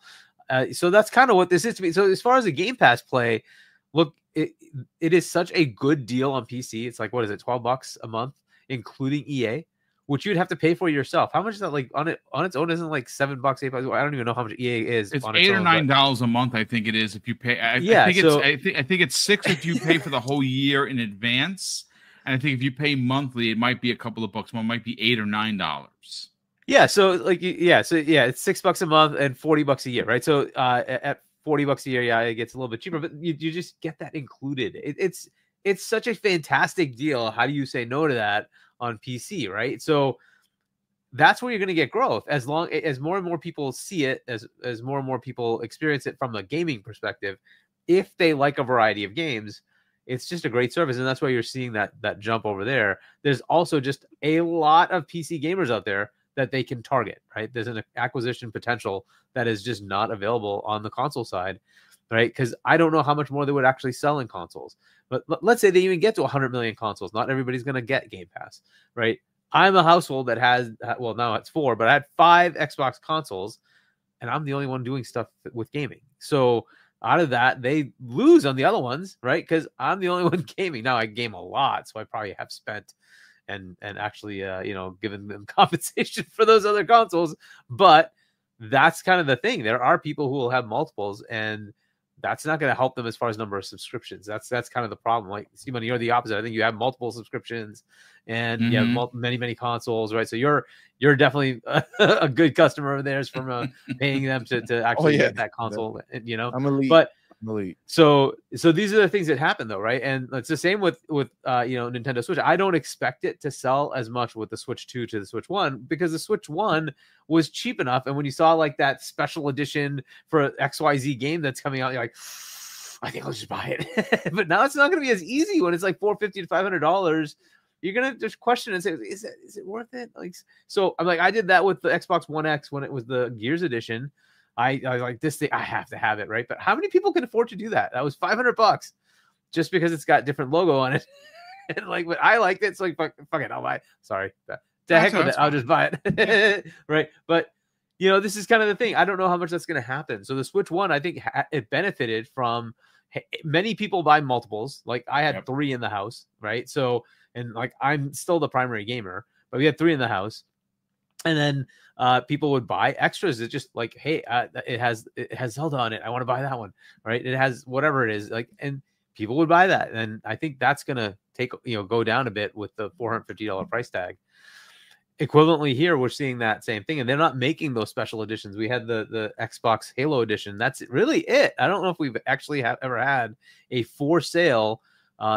So that's kind of what this is to me. So as far as the Game Pass play, look, it is such a good deal on PC. It's like, what is it, $12 a month, including EA, which you'd have to pay for yourself. How much is that? Like on its own, isn't like $7, $8? I don't even know how much EA is. It's $8 or $9 a month. I think it is if you pay. I think it's $6 if you pay for the whole year in advance, and I think if you pay monthly, it might be a couple of bucks more. It might be $8 or $9. Yeah. So it's $6 a month and $40 a year, right? So at $40 a year, it gets a little bit cheaper, but you just get that included. It's such a fantastic deal. How do you say no to that on PC, right? So that's where you're going to get growth as long as more and more people see it, as more and more people experience it from a gaming perspective. If they like a variety of games, it's just a great service, and that's why you're seeing that jump over there. There's also just a lot of PC gamers out there that they can target, right? There's an acquisition potential that is just not available on the console side, right? Because I don't know how much more they would actually sell in consoles. But let's say they even get to 100 million consoles. Not everybody's going to get Game Pass, right? I'm a household that has, well, now it's 4, but I had 5 Xbox consoles, and I'm the only one doing stuff with gaming. So out of that, they lose on the other ones, right? Because I'm the only one gaming. Now I game a lot, so I probably have spent and actually, given them compensation for those other consoles. But that's kind of the thing. There are people who will have multiples, and that's not going to help them as far as number of subscriptions. That's kind of the problem. Like, Simon, you're the opposite. I think you have multiple subscriptions, and you have many consoles, right? So you're definitely a good customer of theirs from paying them to actually get that console. I'm elite. But I'm elite. So these are the things that happen, though, right? And it's the same with Nintendo Switch. I don't expect it to sell as much with the Switch 2 to the Switch 1 because the Switch 1 was cheap enough. And when you saw like that special edition for XYZ game that's coming out, you're like, I think I'll just buy it. But now it's not going to be as easy when it's like $450 to $500. You're gonna just question and say, is it worth it? Like, so I'm like, I did that with the Xbox One X when it was the Gears edition. I was like, this thing, I have to have it, right? But how many people can afford to do that? That was $500 just because it's got different logo on it. And like, but I liked it, so like, fuck it, I'll buy it. Sorry, the heck with it, I'll just buy it, right? But this is kind of the thing. I don't know how much that's going to happen. So the Switch 1, I think it benefited from many people buy multiples. Like I had 3 in the house, right? So, and like I'm still the primary gamer, but we had 3 in the house. And then people would buy extras. It's just like, hey, it has Zelda on it. I want to buy that one, right? It has whatever it is, like, and people would buy that. And I think that's gonna go down a bit with the $450 price tag. Equivalently here, we're seeing that same thing, and they're not making those special editions. We had the Xbox Halo edition. That's really it. I don't know if we've actually ever had a for sale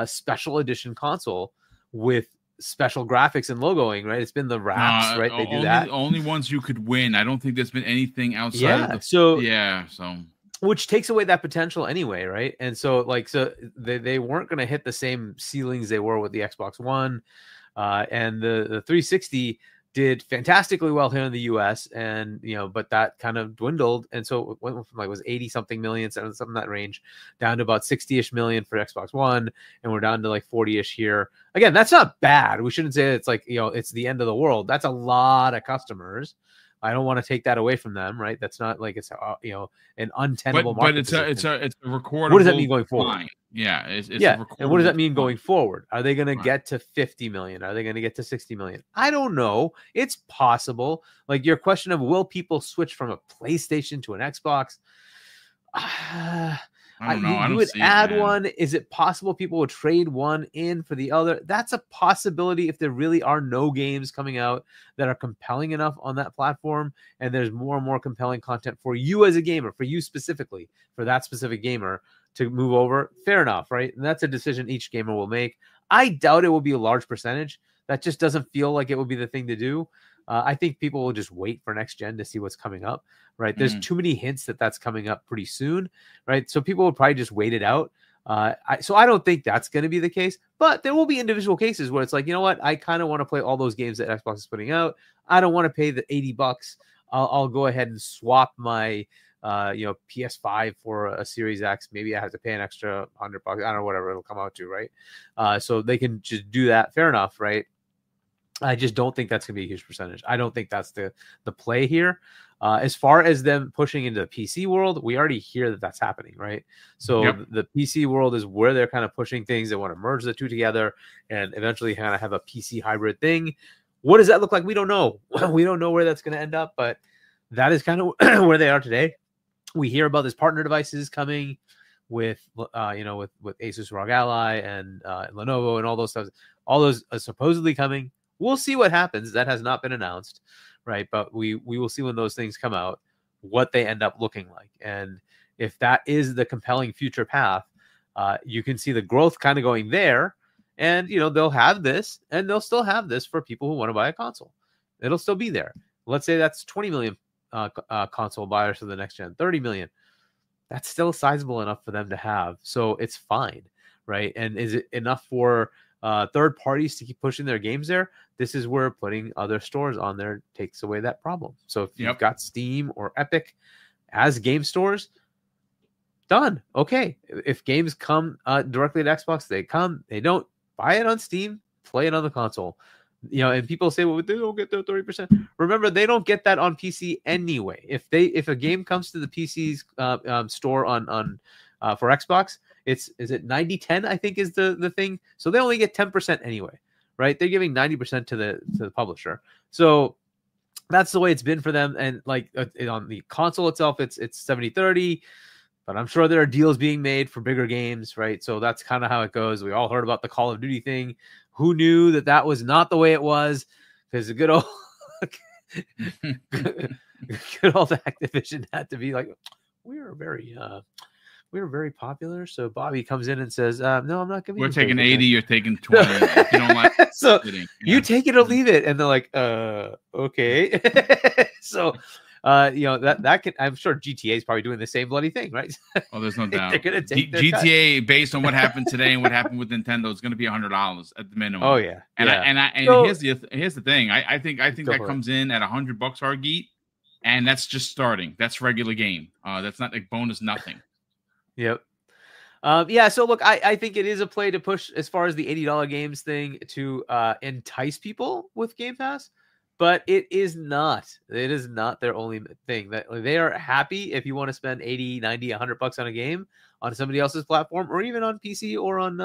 special edition console with special graphics and logoing, right? It's been the wraps, right? They do that. Only ones you could win. I don't think there's been anything outside of the which takes away that potential anyway, right? And so they weren't going to hit the same ceilings they were with the Xbox One, and the 360 did fantastically well here in the US, and but that kind of dwindled, and so it went from was 80 something million, something in that range, down to about 60ish million for Xbox One, and we're down to like 40ish here. Again, that's not bad. We shouldn't say it's like it's the end of the world. That's a lot of customers. I don't want to take that away from them, right? That's not like it's an untenable market. But it's a recordable. What does that mean going forward? Line. Yeah, it's and what does that mean going forward? Are they going to get to 50 million? Are they going to get to 60 million? I don't know. It's possible. Like your question of will people switch from a PlayStation to an Xbox? I don't know. You would add one. Is it possible people would trade one in for the other? That's a possibility if there really are no games coming out that are compelling enough on that platform, and there's more and more compelling content for you as a gamer, for you specifically, for that specific gamer. to move over, fair enough, right? And that's a decision each gamer will make. I doubt it will be a large percentage. That just doesn't feel like it would be the thing to do. I think people will just wait for next gen to see what's coming up, right? There's too many hints that that's coming up pretty soon, right? So people will probably just wait it out. So I don't think that's going to be the case, but there will be individual cases where it's like, you know what? I kind of want to play all those games that Xbox is putting out. I don't want to pay the $80. I'll go ahead and swap my PS5 for a Series X. Maybe I have to pay an extra $100. I don't know, whatever it'll come out to, right? So they can just do that. Fair enough, right? I just don't think that's going to be a huge percentage. I don't think that's the play here. As far as them pushing into the PC world, we already hear that that's happening, right? So the PC world is where they're kind of pushing things. They want to merge the two together and eventually kind of have a PC hybrid thing. What does that look like? We don't know. We don't know where that's going to end up, but that is kind of where they are today. We hear about this partner devices coming with Asus ROG Ally and Lenovo and all those stuff. All those are supposedly coming. We'll see what happens. That has not been announced, right? But we will see when those things come out, what they end up looking like. And if that is the compelling future path, you can see the growth kind of going there. And, they'll have this, and they'll still have this for people who want to buy a console. It'll still be there. Let's say that's 20 million console buyers for the next gen, 30 million. That's still sizable enough for them to have. So it's fine, right? And is it enough for third parties to keep pushing their games there? This is where putting other stores on there takes away that problem. So if you've got Steam or Epic as game stores, done. Okay. If games come directly to Xbox, they don't buy it on Steam, play it on the console. And people say, well, they don't get their 30%. Remember, they don't get that on PC anyway. If a game comes to the PC's store on for Xbox, is it 90-10, I think is the thing. So they only get 10% anyway, right? They're giving 90% to the publisher. So that's the way it's been for them. And like on the console itself, it's 70-30, but I'm sure there are deals being made for bigger games, right? So that's kind of how it goes. We all heard about the Call of Duty thing. Who knew that was not the way it was? Because the good old Activision had to be like, we were very popular. So Bobby comes in and says, no, I'm not giving you. We're taking 80, you're taking 20. If you don't like so you take it or leave it. And they're like, okay. So that can, I'm sure GTA is probably doing the same bloody thing, right? Oh, there's no doubt. They're gonna take GTA based on what happened today and what happened with Nintendo is going to be $100 at the minimum. Oh yeah. And so, here's the thing. I think that comes in at $100, Hargeet, and that's just starting. That's regular game. That's not like bonus nothing. Yep. So look, I think it is a play to push as far as the $80 games thing to entice people with Game Pass, but it is not their only thing. That they are happy if you want to spend 80, 90, $100 on a game on somebody else's platform or even on PC or on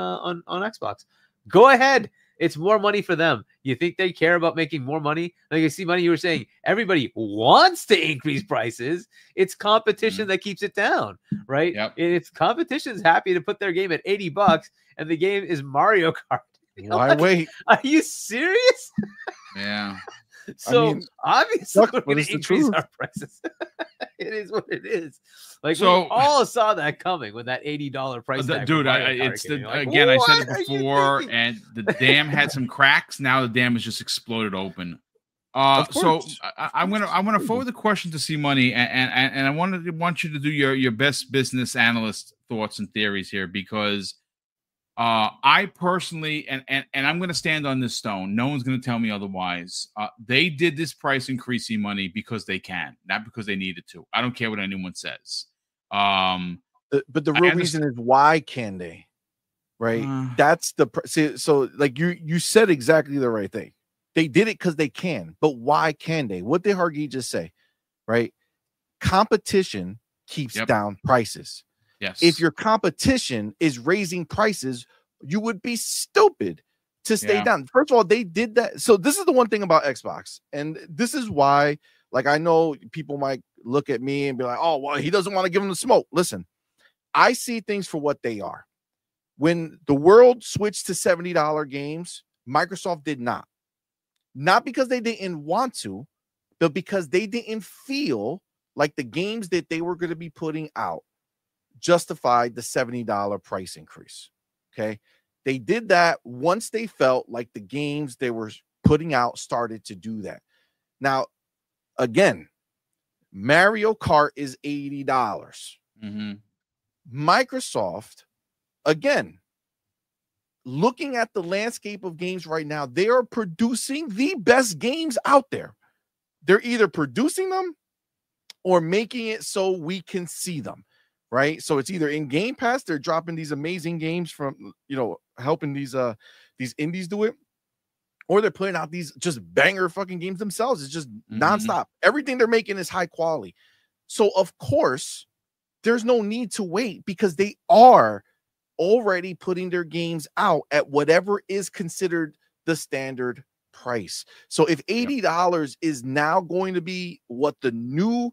Xbox. Go ahead. It's more money for them. You think they care about making more money? Like I see money, you were saying everybody wants to increase prices. It's competition that keeps it down, right? Yep. It's competition's happy to put their game at $80 and the game is Mario Kart. Why wait? Are you serious? Yeah. So obviously we're going to increase our prices. It is what it is. Like we all saw that coming with that $80 price tag. Dude, I said it before, and the dam had some cracks. Now the dam has just exploded open. So I'm gonna forward the question to C Money, and I want you to do your best business analyst thoughts and theories here, because I personally, and I'm going to stand on this stone. No one's going to tell me otherwise. They did this price increase C Money because they can, not because they needed to. I don't care what anyone says. But the real reason is, why can they? Right? That's so like you said exactly the right thing. They did it because they can, but why can they? What did Hargeet just say? Right? Competition keeps down prices. Yes. If your competition is raising prices, you would be stupid to stay down. First of all, they did that. So this is the one thing about Xbox, and this is why, like, I know people might look at me and be like, oh, well, he doesn't want to give them the smoke. Listen, I see things for what they are. When the world switched to $70 games, Microsoft did not. Not because they didn't want to, but because they didn't feel like the games that they were going to be putting out justified the $70 price increase. Okay. They did that once they felt like the games they were putting out started to do that. Now, again, Mario Kart is $80. Mm-hmm. Microsoft, again, looking at the landscape of games right now, they are producing the best games out there. They're either producing them or making it so we can see them, right? So it's either in Game Pass, they're dropping these amazing games from, helping these indies do it, or they're putting out these just banger fucking games themselves. It's just nonstop. Everything they're making is high quality. So of course, there's no need to wait because they are already putting their games out at whatever is considered the standard price. So if $80 is now going to be what the new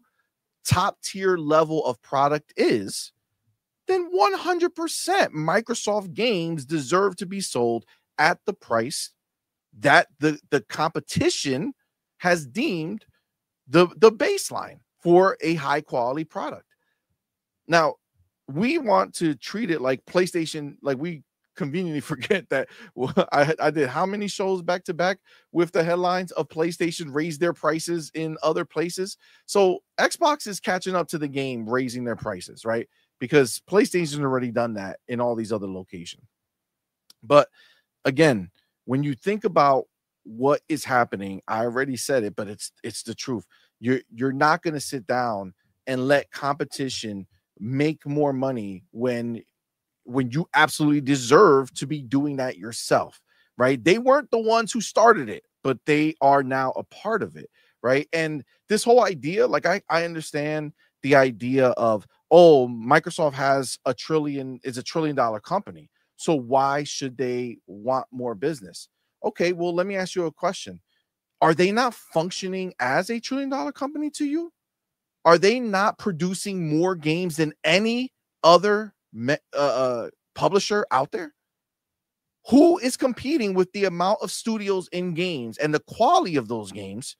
top tier level of product is, then 100% Microsoft games deserve to be sold at the price that the competition has deemed the baseline for a high quality product. Now, we want to treat it like PlayStation, like we conveniently forget that I did how many shows back to back with the headlines of PlayStation raised their prices in other places. So Xbox is catching up to the game, raising their prices, right? Because PlayStation's already done that in all these other locations. But again, when you think about what is happening, I already said it, but it's the truth. You're not going to sit down and let competition make more money when you absolutely deserve to be doing that yourself, right? They weren't the ones who started it, but they are now a part of it, right? And this whole idea, like I understand the idea of, oh, Microsoft is a $1 trillion company, so why should they want more business? Okay, well, let me ask you a question. Are they not functioning as a $1 trillion company to you? Are they not producing more games than any other publisher out there? Who is competing with the amount of studios in games and the quality of those games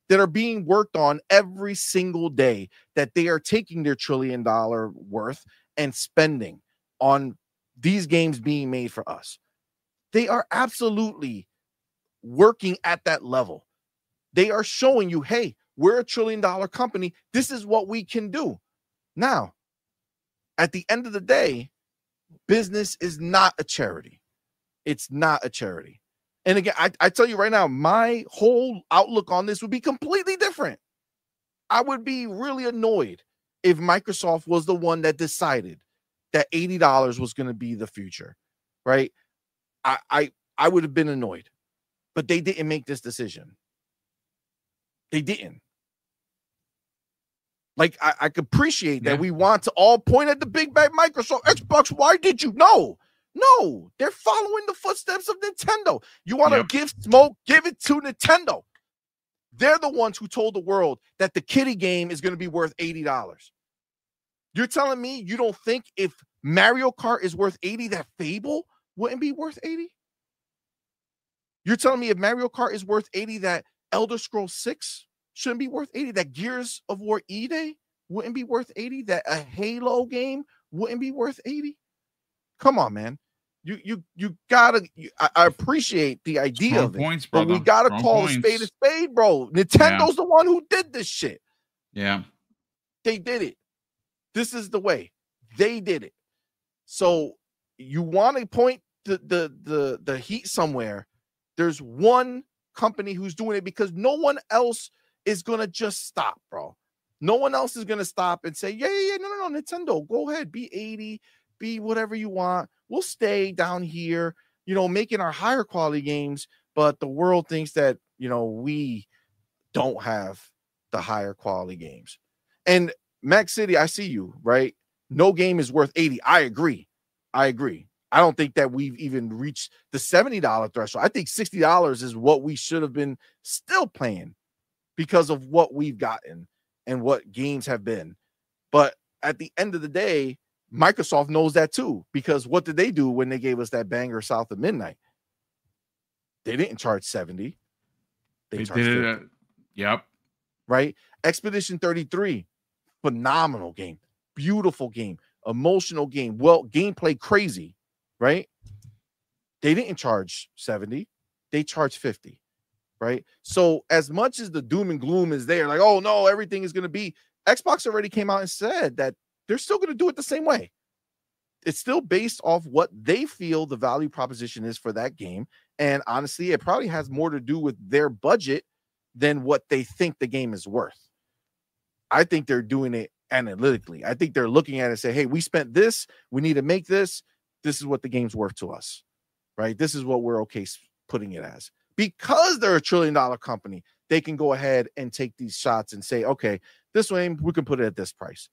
that are being worked on every single day, that they are taking their $1 trillion worth and spending on these games being made for us? They are absolutely working at that level. They are showing you, hey, we're a $1 trillion company. This is what we can do. Now, at the end of the day, business is not a charity. It's not a charity. And again, I tell you right now, my whole outlook on this would be completely different. I would be really annoyed if Microsoft was the one that decided that $80 was going to be the future, right? I would have been annoyed, but they didn't make this decision. They didn't. Like, I could appreciate that we want to all point at the big bad Microsoft, Xbox. Why did you? No, they're following the footsteps of Nintendo. You want to give smoke? Give it to Nintendo. They're the ones who told the world that the kiddie game is going to be worth $80. You're telling me you don't think if Mario Kart is worth $80, that Fable wouldn't be worth $80? You're telling me if Mario Kart is worth $80, that Elder Scrolls 6 shouldn't be worth $80, that Gears of War E-Day wouldn't be worth $80, that a Halo game wouldn't be worth $80? Come on, man. You gotta. I appreciate the idea Strong of it, points, but we gotta call a spade, bro. Nintendo's the one who did this shit. Yeah, they did it. This is the way they did it. So you want to point the heat somewhere. There's one company who's doing it, because no one else is gonna just stop, bro. No one else is gonna stop and say, yeah, no, Nintendo, go ahead, be 80, be whatever you want. We'll stay down here, making our higher quality games, but the world thinks that, we don't have the higher quality games. And Max City, I see you, right? No game is worth 80. I agree. I don't think that we've even reached the $70 threshold. I think $60 is what we should have been still playing because of what we've gotten and what games have been. But at the end of the day, Microsoft knows that too, because what did they do when they gave us that banger South of Midnight? They didn't charge 70. They charged 50. Yep. Right? Expedition 33, phenomenal game, beautiful game, emotional game, well, gameplay crazy, right? They didn't charge 70, they charged 50, right? So as much as the doom and gloom is there, like, oh no, everything is going to be, Xbox already came out and said that they're still going to do it the same way. It's still based off what they feel the value proposition is for that game. And honestly, it probably has more to do with their budget than what they think the game is worth. I think they're doing it analytically. I think they're looking at it and say, hey, we spent this, we need to make this. This is what the game's worth to us, right? This is what we're okay putting it as. Because they're $1 trillion company, they can go ahead and take these shots and say, okay, this way we can put it at this price.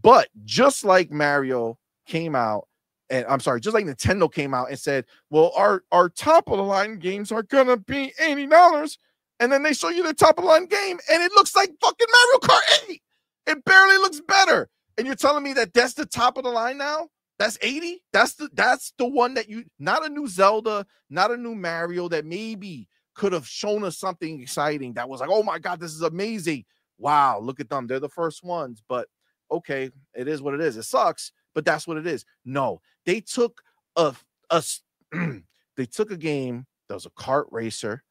But just like Mario came out, and I'm sorry, just like Nintendo came out and said, well, our top of the line games are gonna be $80, and then they show you the top of the line game and it looks like fucking Mario Kart 8. It barely looks better, and you're telling me that that's the top of the line now? That's 80. That's the one that you, not a new Zelda, not a new Mario that maybe could have shown us something exciting that was like, oh my god, this is amazing. Wow, look at them, they're the first ones. But okay, it is what it is. It sucks, but that's what it is. No, they took they took a game that was a kart racer,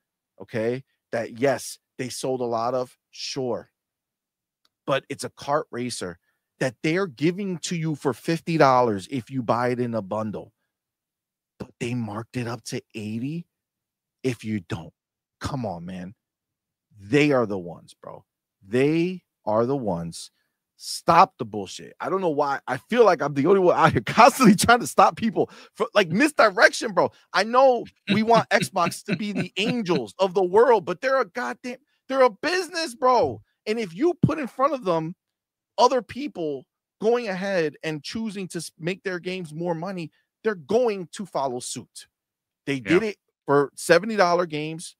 okay, that yes, they sold a lot of, sure, but it's a kart racer that they're giving to you for $50 if you buy it in a bundle, but they marked it up to 80 if you don't. Come on, man. They are the ones, bro. They are the ones. Stop the bullshit. I don't know why. I feel like I'm the only one out here constantly trying to stop people for like misdirection, bro. I know we want Xbox to be the angels of the world, but they're a business, bro. And if you put in front of them other people going ahead and choosing to make their games more money, they're going to follow suit. They did it for $70 games.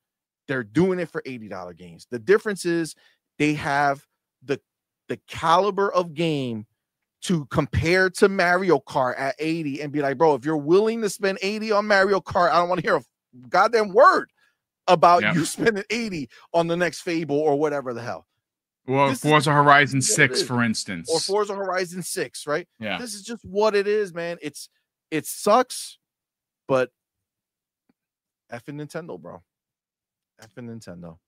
They're doing it for $80 games. The difference is they have the caliber of game to compare to Mario Kart at 80 and be like, bro, if you're willing to spend 80 on Mario Kart, I don't want to hear a goddamn word about you spending 80 on the next Fable or whatever the hell. Well, Forza Horizon 6, for instance. Or Forza Horizon 6, right? Yeah. This is just what it is, man. It sucks, but effing Nintendo, bro. Effing Nintendo.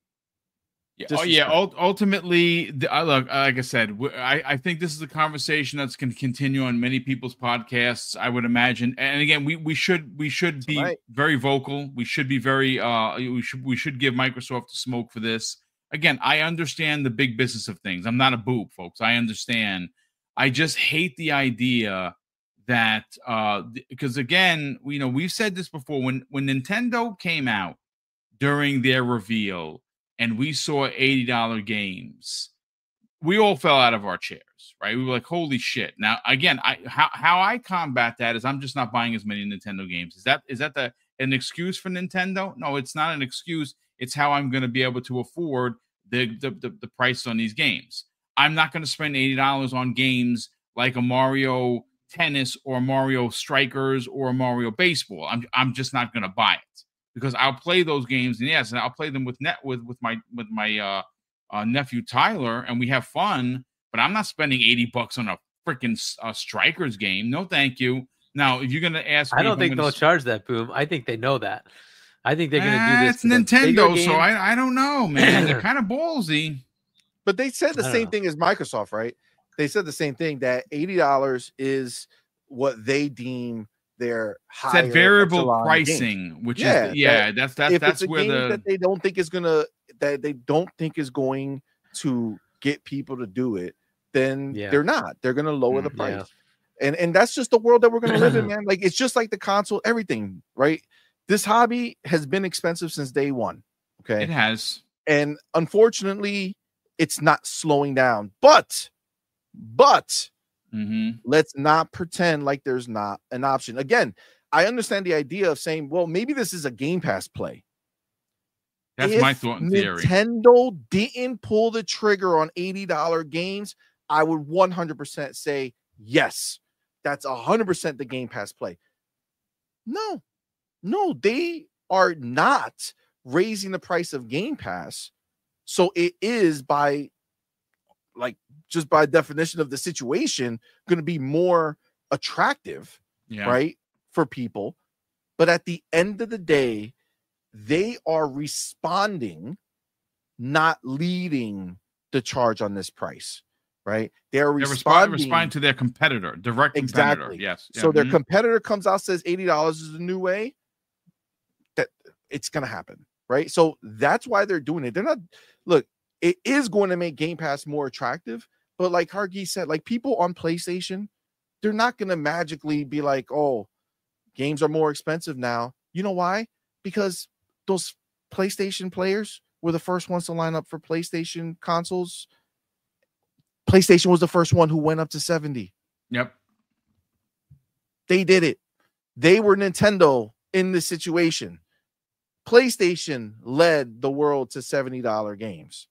Yeah. Ultimately, look, like I said, I think this is a conversation that's going to continue on many people's podcasts, I would imagine. And again, we should be very vocal. We should be very we should give Microsoft the smoke for this. Again, I understand the big business of things. I'm not a boob, folks. I understand. I just hate the idea that because again, we've said this before. When Nintendo came out during their reveal and we saw $80 games, we all fell out of our chairs, right? We were like, holy shit. Now, again, how I combat that is I'm just not buying as many Nintendo games. Is that an excuse for Nintendo? No, it's not an excuse. It's how I'm going to be able to afford the price on these games. I'm not going to spend $80 on games like a Mario Tennis or Mario Strikers or Mario Baseball. I'm just not going to buy it because I'll play those games, and yes, and I'll play them with my nephew Tyler, and we have fun. But I'm not spending $80 on a freaking Strikers game. No, thank you. Now, if you're going to ask me, I don't think they'll charge that, Boom. I think they know that. I think they're going to do this. It's Nintendo, so I don't know, man. They're kind of ballsy. But they said the same thing as Microsoft, right? They said the same thing, that $80 is what they deem their higher variable pricing, games. Which is that's where that they don't think is going to get people to do it, then they're not. They're going to lower the price. Yeah. And that's just the world that we're going to live in, man. Like, it's just like the console, everything, right? This hobby has been expensive since day one. Okay. It has. And unfortunately, it's not slowing down. But let's not pretend like there's not an option. Again, I understand the idea of saying, well, maybe this is a Game Pass play. That's my thought and theory. Nintendo didn't pull the trigger on $80 games, I would 100% say, yes, that's 100% the Game Pass play. No, they are not raising the price of Game Pass. So it is just by definition of the situation, going to be more attractive, right, for people. But at the end of the day, they are responding, not leading the charge on this price, right? They're responding to their competitor, direct competitor. Yes. So their competitor comes out, says $80 is the new way. That it's going to happen, right? So that's why they're doing it. They're not, look, it is going to make Game Pass more attractive, but like Hargi said, like people on PlayStation, they're not going to magically be like, oh, games are more expensive now. You know why? Because those PlayStation players were the first ones to line up for PlayStation consoles. PlayStation was the first one who went up to 70. Yep. They did it. They were Nintendo in this situation. PlayStation led the world to $70 games.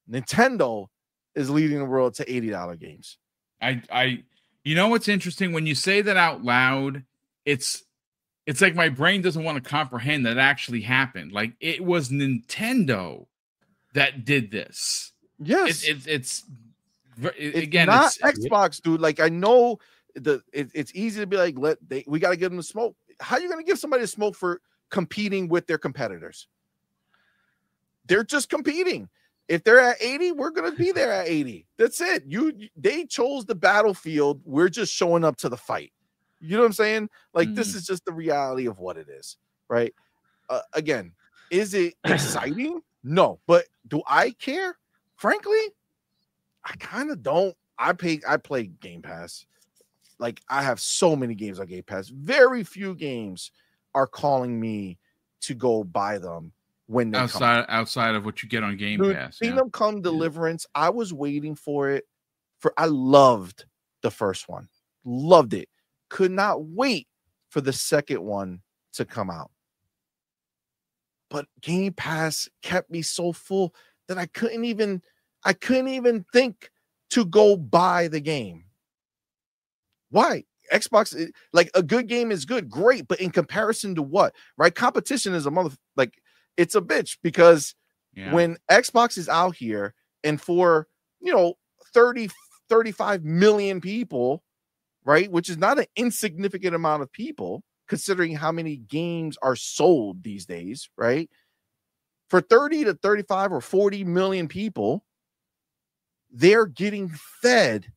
Nintendo is leading the world to $80 games. You know what's interesting? When you say that out loud, it's like my brain doesn't want to comprehend that actually happened. Like it was Nintendo that did this. Yes, it's again, not Xbox, dude. Like I know it's easy to be like, we got to give them the smoke. How are you going to give somebody the smoke for competing with their competitors? They're just competing. If they're at 80, we're going to be there at 80. That's it. They chose the battlefield. We're just showing up to the fight. You know what I'm saying? Like this is just the reality of what it is, right? Again, is it exciting? No, but do I care? Frankly, I kind of don't. I play Game Pass. Like I have so many games on Game Pass. Very few games are calling me to go buy them when they outside of what you get on Game Pass. Kingdom Come Deliverance. I was waiting for it. I loved the first one. Loved it. Could not wait for the second one to come out. But Game Pass kept me so full that I couldn't even think to go buy the game. Why? Xbox, like a good game is good, great, but in comparison to what? Right? Competition is it's a bitch because when Xbox is out here and for 35 million people, right, which is not an insignificant amount of people considering how many games are sold these days, right? For 30 to 35 or 40 million people, they're getting fed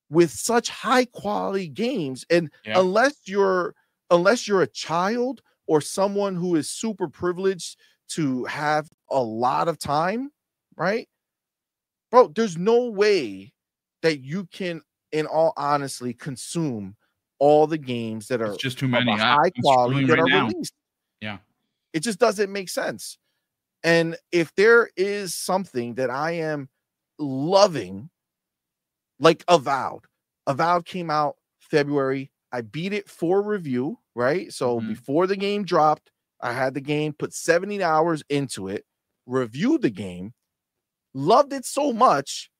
with such high quality games. And unless you're a child or someone who is super privileged to have a lot of time, right? Bro, there's no way that you can, in all honesty, consume all the games that are just too many high quality that are now. released. Yeah. It just doesn't make sense. And if there is something that I am loving, like Avowed came out February. I beat it for review, right? So before the game dropped, I had the game, put 70 hours into it, reviewed the game, loved it so much,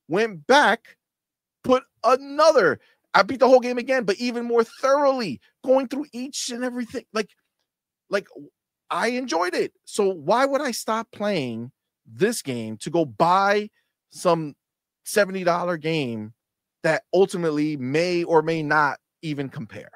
went back, I beat the whole game again, but even more thoroughly, going through each and everything. Like I enjoyed it. So why would I stop playing this game to go buy some $70 game that ultimately may or may not even compare?